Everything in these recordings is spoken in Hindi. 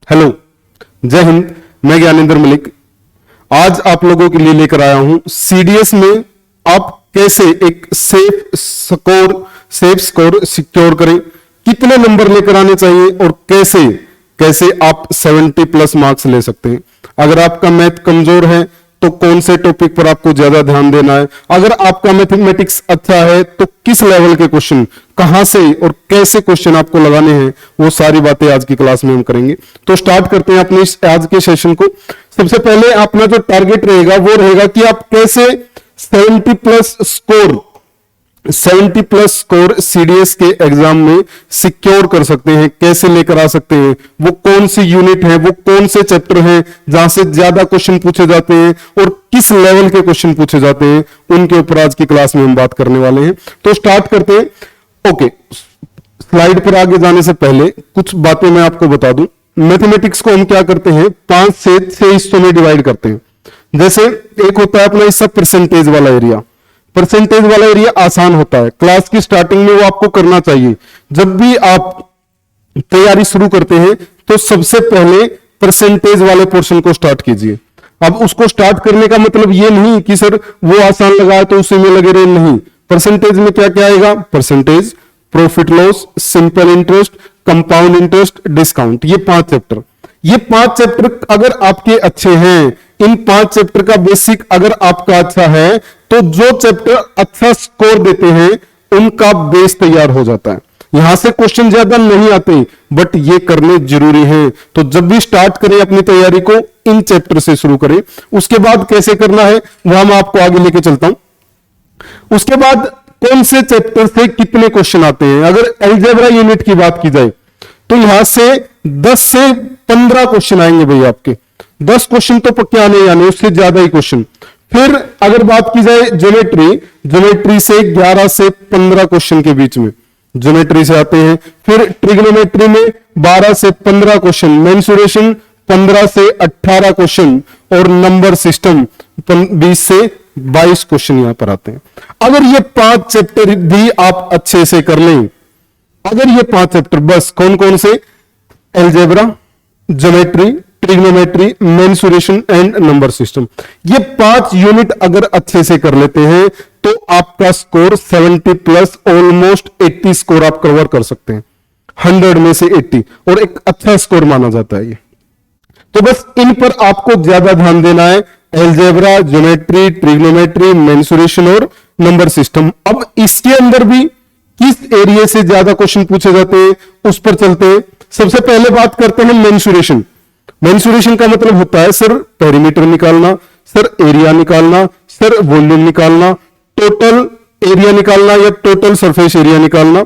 हेलो, जय हिंद। मैं ज्ञानेंद्र मलिक आज आप लोगों के लिए लेकर आया हूं सीडीएस में आप कैसे एक सेफ स्कोर सिक्योर करें, कितने नंबर लेकर आने चाहिए और कैसे कैसे आप 70 प्लस मार्क्स ले सकते हैं। अगर आपका मैथ कमजोर है तो कौन से टॉपिक पर आपको ज्यादा ध्यान देना है, अगर आपका मैथमेटिक्स अच्छा है तो किस लेवल के क्वेश्चन, कहां से और कैसे क्वेश्चन आपको लगाने हैं, वो सारी बातें आज की क्लास में हम करेंगे। तो स्टार्ट करते हैं अपने आज के सेशन को। सबसे पहले अपना जो टारगेट रहेगा वो रहेगा कि आप कैसे 70 प्लस स्कोर सीडीएस के एग्जाम में सिक्योर कर सकते हैं, कैसे लेकर आ सकते हैं, वो कौन सी यूनिट है, वो कौन से चैप्टर हैं जहां से ज्यादा क्वेश्चन पूछे जाते हैं और किस लेवल के क्वेश्चन पूछे जाते हैं, उनके ऊपर आज की क्लास में हम बात करने वाले हैं। तो स्टार्ट करते हैं। ओके, स्लाइड पर आगे जाने से पहले कुछ बातें मैं आपको बता दूं। मैथमेटिक्स को हम क्या करते हैं, 5 से 6 हिस्सों में डिवाइड करते हैं। जैसे एक होता है अपना हिस्सा परसेंटेज वाला एरिया। परसेंटेज वाला एरिया आसान होता है, क्लास की स्टार्टिंग में वो आपको करना चाहिए। जब भी आप तैयारी शुरू करते हैं तो सबसे पहले परसेंटेज वाले पोर्शन को स्टार्ट कीजिए। अब उसको स्टार्ट करने का मतलब ये नहीं कि सर वो आसान लगा है तो उसी में लगे रहे, नहीं। परसेंटेज में क्या क्या आएगा, percentage, profit loss, simple interest, compound interest, discount, ये 5 चैप्टर। ये 5 चैप्टर अगर आपके अच्छे हैं, इन 5 चैप्टर का बेसिक अगर आपका अच्छा है तो जो चैप्टर अच्छा स्कोर देते हैं उनका बेस तैयार हो जाता है। यहां से क्वेश्चन ज्यादा नहीं आते बट ये करने जरूरी है। तो जब भी स्टार्ट करें अपनी तैयारी को इन चैप्टर से शुरू करें। उसके बाद कैसे करना है वह मैं आपको आगे लेके चलता हूं। उसके बाद कौन से चैप्टर से कितने क्वेश्चन आते हैं। अगर अलजेब्रा यूनिट की बात की जाए तो यहां से 10 से 15 क्वेश्चन आएंगे भाई आपके। 10 क्वेश्चन तो पक्के आने ही आने, उससे ज्यादा ही क्वेश्चन। फिर अगर बात की जाए ज्योमेट्री से 11 से 15 क्वेश्चन के बीच में ज्योमेट्री से आते हैं। फिर ट्रिग्नोमेट्री में 12 से 15 क्वेश्चन, मेंसुरेशन 15 से 18 क्वेश्चन और नंबर सिस्टम 20 से 22 क्वेश्चन यहां पर आते हैं। अगर ये 5 चैप्टर भी आप अच्छे से कर लें, अगर ये 5 चैप्टर बस कौन कौन से, algebra, geometry, trigonometry, mensuration and number system, ये 5 यूनिट अगर अच्छे से कर लेते हैं तो आपका स्कोर 70 प्लस ऑलमोस्ट 80 स्कोर आप कवर कर सकते हैं। 100 में से 80 और एक अच्छा स्कोर माना जाता है ये। तो बस इन पर आपको ज्यादा ध्यान देना है, अलजेब्रा, ज्योमेट्री, ट्रिग्नोमेट्री, मेंसुरेशन और नंबर सिस्टम। अब इसके अंदर भी किस एरिया से ज्यादा क्वेश्चन पूछे जाते हैं उस पर चलते हैं। सबसे पहले बात करते हैं मेंसुरेशन। मेंसुरेशन का मतलब होता है सर पेरीमीटर निकालना, सर एरिया निकालना, सर वॉल्यूम निकालना, टोटल एरिया निकालना या टोटल सरफेस एरिया निकालना।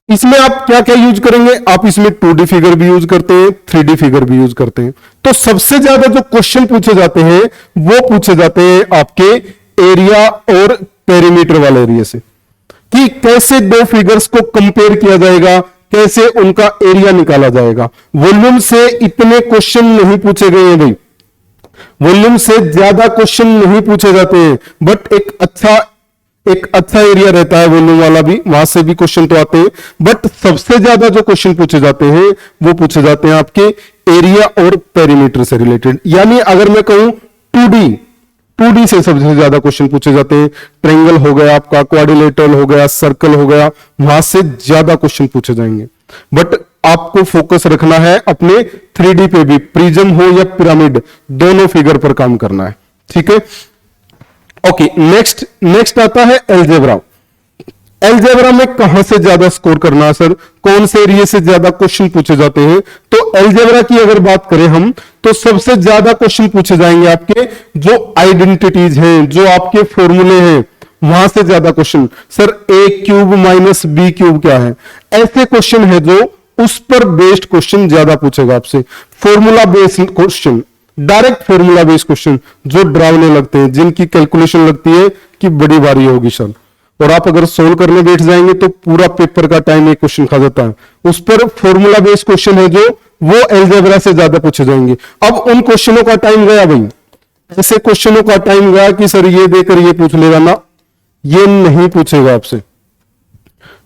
इसमें आप क्या क्या यूज करेंगे, आप इसमें 2D फिगर भी यूज करते हैं, 3D फिगर भी यूज करते हैं। तो सबसे ज्यादा जो क्वेश्चन पूछे जाते हैं वो पूछे जाते हैं आपके एरिया और पेरीमीटर वाले एरिया से, कि कैसे 2 फिगर्स को कंपेयर किया जाएगा, कैसे उनका एरिया निकाला जाएगा। वॉल्यूम से इतने क्वेश्चन नहीं पूछे गए हैं भाई, वॉल्यूम से ज्यादा क्वेश्चन नहीं पूछे जाते हैं, बट एक अच्छा एरिया रहता है वॉल्यूम वाला भी, वहां से भी क्वेश्चन तो आते हैं। बट सबसे ज्यादा जो क्वेश्चन पूछे जाते हैं वो पूछे जाते हैं आपके एरिया और पेरीमीटर से रिलेटेड। यानी अगर मैं कहूं 2D से सबसे ज्यादा क्वेश्चन पूछे जाते हैं। ट्रायंगल हो गया आपका, क्वाड्रिलेटरल हो गया, सर्कल हो गया, वहां से ज्यादा क्वेश्चन पूछे जाएंगे। बट आपको फोकस रखना है अपने 3D पे भी, प्रिज्म हो या पिरामिड, दोनों फिगर पर काम करना है, ठीक है। ओके, नेक्स्ट आता है अलजेब्रा। अलजेब्रा में कहां से ज्यादा स्कोर करना है सर, कौन से एरिया से ज्यादा क्वेश्चन पूछे जाते हैं। तो अलजेब्रा की अगर बात करें हम तो सबसे ज्यादा क्वेश्चन पूछे जाएंगे आपके जो आइडेंटिटीज हैं, जो आपके फॉर्मूले हैं, वहां से ज्यादा question. Sir a³ minus b³ क्या है, ऐसे क्वेश्चन है जो उस पर बेस्ड क्वेश्चन ज्यादा पूछेगा आपसे। Formula based question, direct formula based question जो डरावने लगते हैं, जिनकी कैलकुलेशन लगती है कि बड़ी भारी होगी सर, और आप अगर सोल्व करने बैठ जाएंगे तो पूरा पेपर का टाइम एक क्वेश्चन खा जाता है। उस पर फॉर्मूला बेस्ड क्वेश्चन है जो वो अलजेब्रा से ज्यादा पूछे जाएंगे। अब उन क्वेश्चनों का टाइम गया भाई, ऐसे क्वेश्चनों का टाइम गया कि सर ये देकर ये पूछ लेगा ना, ये नहीं पूछेगा आपसे,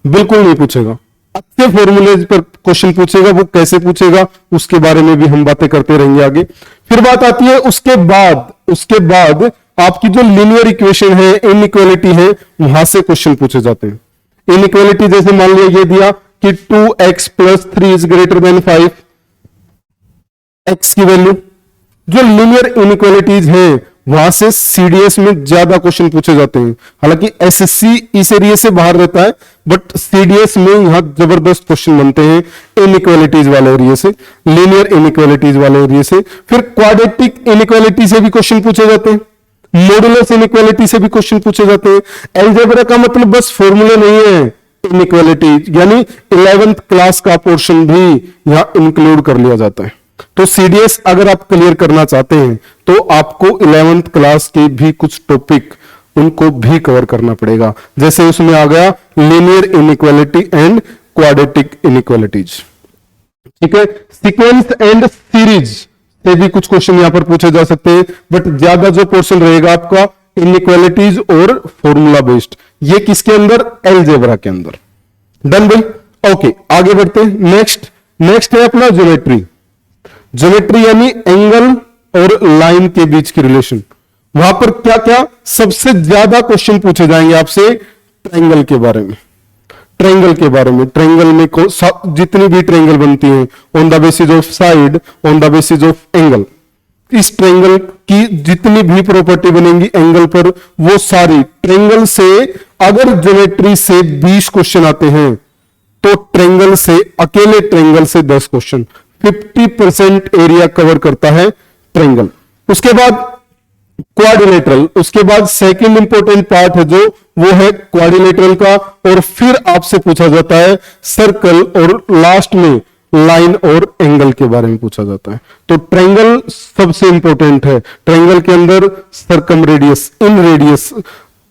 बिल्कुल नहीं पूछेगा। अच्छे फॉर्मूले पर क्वेश्चन पूछेगा, वो कैसे पूछेगा उसके बारे में भी हम बातें करते रहेंगे आगे। फिर बात आती है उसके बाद आपकी जो लीनियर इक्वेशन है, इनइक्वालिटी है, वहां से क्वेश्चन पूछे जाते हैं। इनइक्वालिटी जैसे मान लिया ये दिया कि 2x + 3 is greater than 5, x की वैल्यू। जो लीनियर इनइक्वालिटीज है वहां से सीडीएस में ज्यादा क्वेश्चन पूछे जाते हैं। हालांकि एसएससी इस एरिया से बाहर रहता है, बट सीडीएस में यहां जबरदस्त क्वेश्चन बनते हैं इनइक्वालिटीज वाले एरिया से, लीनियर इनइक्वालिटीज वाले एरिया से। फिर क्वाड्रेटिक इनइक्वालिटी से भी क्वेश्चन पूछे जाते हैं, मॉडुलस इनइक्वालिटी से भी क्वेश्चन पूछे जाते हैं। अलजेब्रा का मतलब बस फॉर्मूला नहीं है, इनइक्वालिटी यानी 11th क्लास का पोर्शन भी यहां इंक्लूड कर लिया जाता है। तो सीडीएस अगर आप क्लियर करना चाहते हैं तो आपको 11th क्लास के भी कुछ टॉपिक उनको भी कवर करना पड़ेगा, जैसे उसमें आ गया linear inequality and quadratic inequalities. ठीक है, सीक्वेंस एंड सीरीज से भी कुछ क्वेश्चन यहां पर पूछे जा सकते हैं, बट ज्यादा जो पोर्शन रहेगा आपका इनइक्वालिटीज और फॉर्मूला बेस्ड, ये किसके अंदर, अलजेब्रा के अंदर। डन भाई, ओके आगे बढ़ते हैं। नेक्स्ट है अपना ज्योमेट्री यानी एंगल और लाइन के बीच की रिलेशन। वहां पर क्या क्या सबसे ज्यादा क्वेश्चन पूछे जाएंगे आपसे, ट्रायंगल के बारे में। ट्रायंगल में जितनी भी ट्रायंगल बनती हैं on the basis of side, on the basis of angle, इस ट्रायंगल की जितनी भी प्रॉपर्टी बनेंगी एंगल पर, वो सारी ट्रायंगल से, अगर ज्योमेट्री से 20 क्वेश्चन आते हैं तो ट्रायंगल से, अकेले ट्रायंगल से 10 क्वेश्चन, 50% एरिया कवर करता है ट्रायंगल। उसके बाद क्वाड्रिलेटरल, उसके बाद सेकंड इंपॉर्टेंट पार्ट है जो वो है क्वाड्रिलेटरल का, और फिर आपसे पूछा जाता है सर्कल, और लास्ट में लाइन और एंगल के बारे में पूछा जाता है। तो ट्रायंगल सबसे इंपॉर्टेंट है। ट्रायंगल के अंदर circumradius, inradius,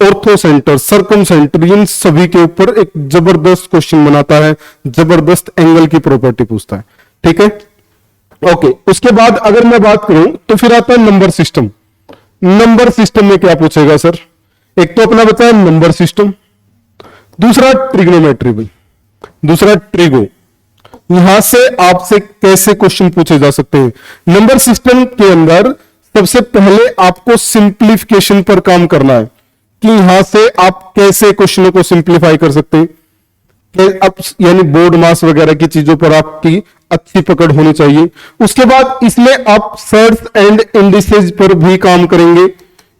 orthocentre, circumcentre, इन सभी के ऊपर एक जबरदस्त क्वेश्चन बनाता है, जबरदस्त एंगल की प्रॉपर्टी पूछता है। ठीक है, ओके। उसके बाद अगर मैं बात करूं तो फिर आता है नंबर सिस्टम। नंबर सिस्टम में क्या पूछेगा सर, एक तो अपना बताया नंबर सिस्टम, दूसरा ट्रिग्नोमेट्री भाई, दूसरा ट्रिगो। यहां से आपसे कैसे क्वेश्चन पूछे जा सकते हैं। नंबर सिस्टम के अंदर सबसे पहले आपको सिंप्लीफिकेशन पर काम करना है कि यहां से आप कैसे क्वेश्चनों को सिंप्लीफाई कर सकते हैं। अब यानी बोर्ड मास वगैरह की चीजों पर आपकी अच्छी पकड़ होनी चाहिए। उसके बाद इसमें आप सर्च एंड इंडिसेज पर भी काम करेंगे,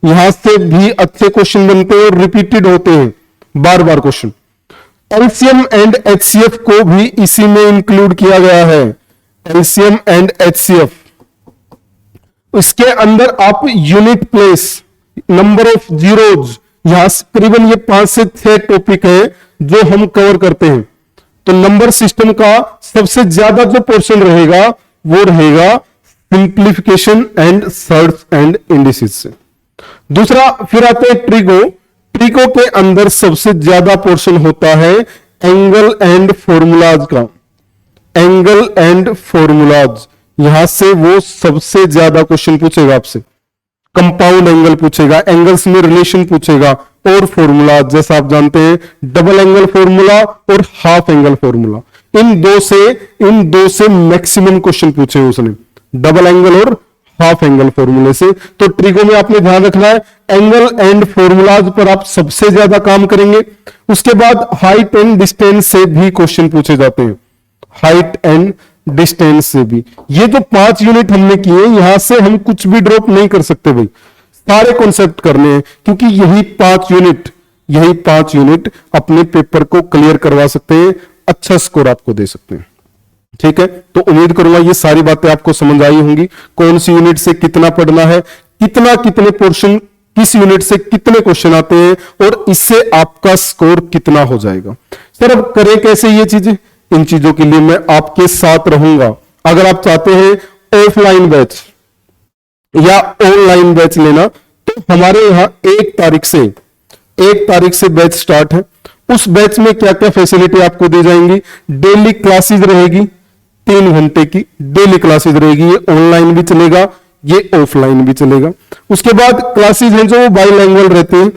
यहां से भी अच्छे क्वेश्चन बनते हैं और रिपीटेड होते हैं, बार बार क्वेश्चन। एलसीएम एंड एचसीएफ को भी इसी में इंक्लूड किया गया है, एलसीएम एंड एचसीएफ। इसके अंदर आप unit place, number of zeros, यहां करीबन ये 5 से 6 टॉपिक है जो हम कवर करते हैं। तो नंबर सिस्टम का सबसे ज्यादा जो पोर्शन रहेगा वो रहेगा simplification and search and indices से। दूसरा फिर आते हैं ट्रिगो। ट्रिगो के अंदर सबसे ज्यादा पोर्शन होता है एंगल एंड फॉर्मूलाज का, एंगल एंड फॉर्मूलाज, यहां से वो सबसे ज्यादा क्वेश्चन पूछेगा आपसे। कंपाउंड एंगल पूछेगा, एंगल्स में रिलेशन पूछेगा, और फॉर्मूला जैसा आप जानते हैं डबल एंगल फॉर्मूला और हाफ एंगल फॉर्मूला, इन दो से मैक्सिमम क्वेश्चन पूछे उसने, डबल एंगल और हाफ एंगल फॉर्मूले से। तो ट्रिगो में आपने ध्यान रखना है एंगल एंड फॉर्मूलाज पर आप सबसे ज्यादा काम करेंगे। उसके बाद हाइट एंड डिस्टेंस से भी क्वेश्चन पूछे जाते हैं, हाइट एंड डिस्टेंस से भी। ये जो 5 यूनिट हमने किए, यहां से हम कुछ भी ड्रॉप नहीं कर सकते भाई, सारे कॉन्सेप्ट करने हैं, क्योंकि यही 5 यूनिट अपने पेपर को क्लियर करवा सकते हैं, अच्छा स्कोर आपको दे सकते हैं। ठीक है, तो उम्मीद करूंगा ये सारी बातें आपको समझ आई होंगी, कौन सी यूनिट से कितना पढ़ना है, कितने पोर्शन, किस यूनिट से कितने क्वेश्चन आते हैं, और इससे आपका स्कोर कितना हो जाएगा। सर अब करें कैसे ये चीजें, इन चीजों के लिए मैं आपके साथ रहूंगा। अगर आप चाहते हैं ऑफलाइन बैच या ऑनलाइन बैच लेना, तो हमारे यहां 1 तारीख से बैच स्टार्ट है। उस बैच में क्या क्या फैसिलिटी आपको दी जाएंगी, डेली क्लासेस रहेगी, 3 घंटे की डेली क्लासेस रहेगी, ये ऑनलाइन भी चलेगा, ये ऑफलाइन भी चलेगा। उसके बाद क्लासेस हैं जो बाइलैंग्वेज रहते हैं,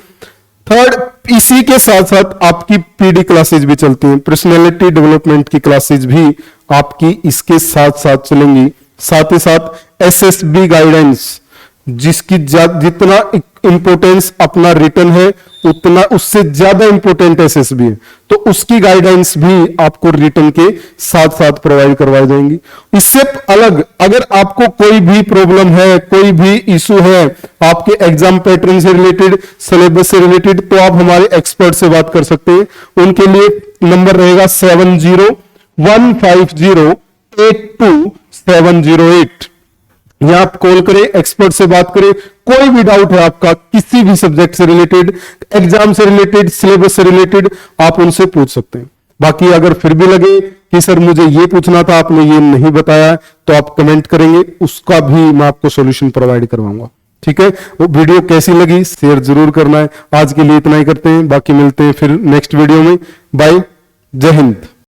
थर्ड, इसी के साथ साथ आपकी पीडी क्लासेज भी चलती हैं, पर्सनैलिटी डेवलपमेंट की क्लासेज भी आपकी इसके साथ साथ चलेंगी। साथ ही साथ एसएसबी गाइडेंस, जिसकी जितना इंपोर्टेंस अपना रिटर्न है उतना उससे ज्यादा इंपोर्टेंट एसएसबी है, तो उसकी गाइडेंस भी आपको रिटर्न के साथ साथ प्रोवाइड करवाई जाएंगी। इससे अलग अगर आपको कोई भी प्रॉब्लम है, कोई भी इशू है आपके एग्जाम पैटर्न से रिलेटेड, सिलेबस से रिलेटेड, तो आप हमारे एक्सपर्ट से बात कर सकते हैं। उनके लिए नंबर रहेगा 7015082708। यहां आप कॉल करें, एक्सपर्ट से बात करें, कोई भी डाउट है आपका किसी भी सब्जेक्ट से रिलेटेड, एग्जाम से रिलेटेड, सिलेबस से रिलेटेड, आप उनसे पूछ सकते हैं। बाकी अगर फिर भी लगे कि सर मुझे ये पूछना था आपने ये नहीं बताया, तो आप कमेंट करेंगे, उसका भी मैं आपको सॉल्यूशन प्रोवाइड करवाऊंगा। ठीक है, वो वीडियो कैसी लगी शेयर जरूर करना है। आज के लिए इतना ही करते हैं, बाकी मिलते हैं फिर नेक्स्ट वीडियो में। बाय, जय हिंद।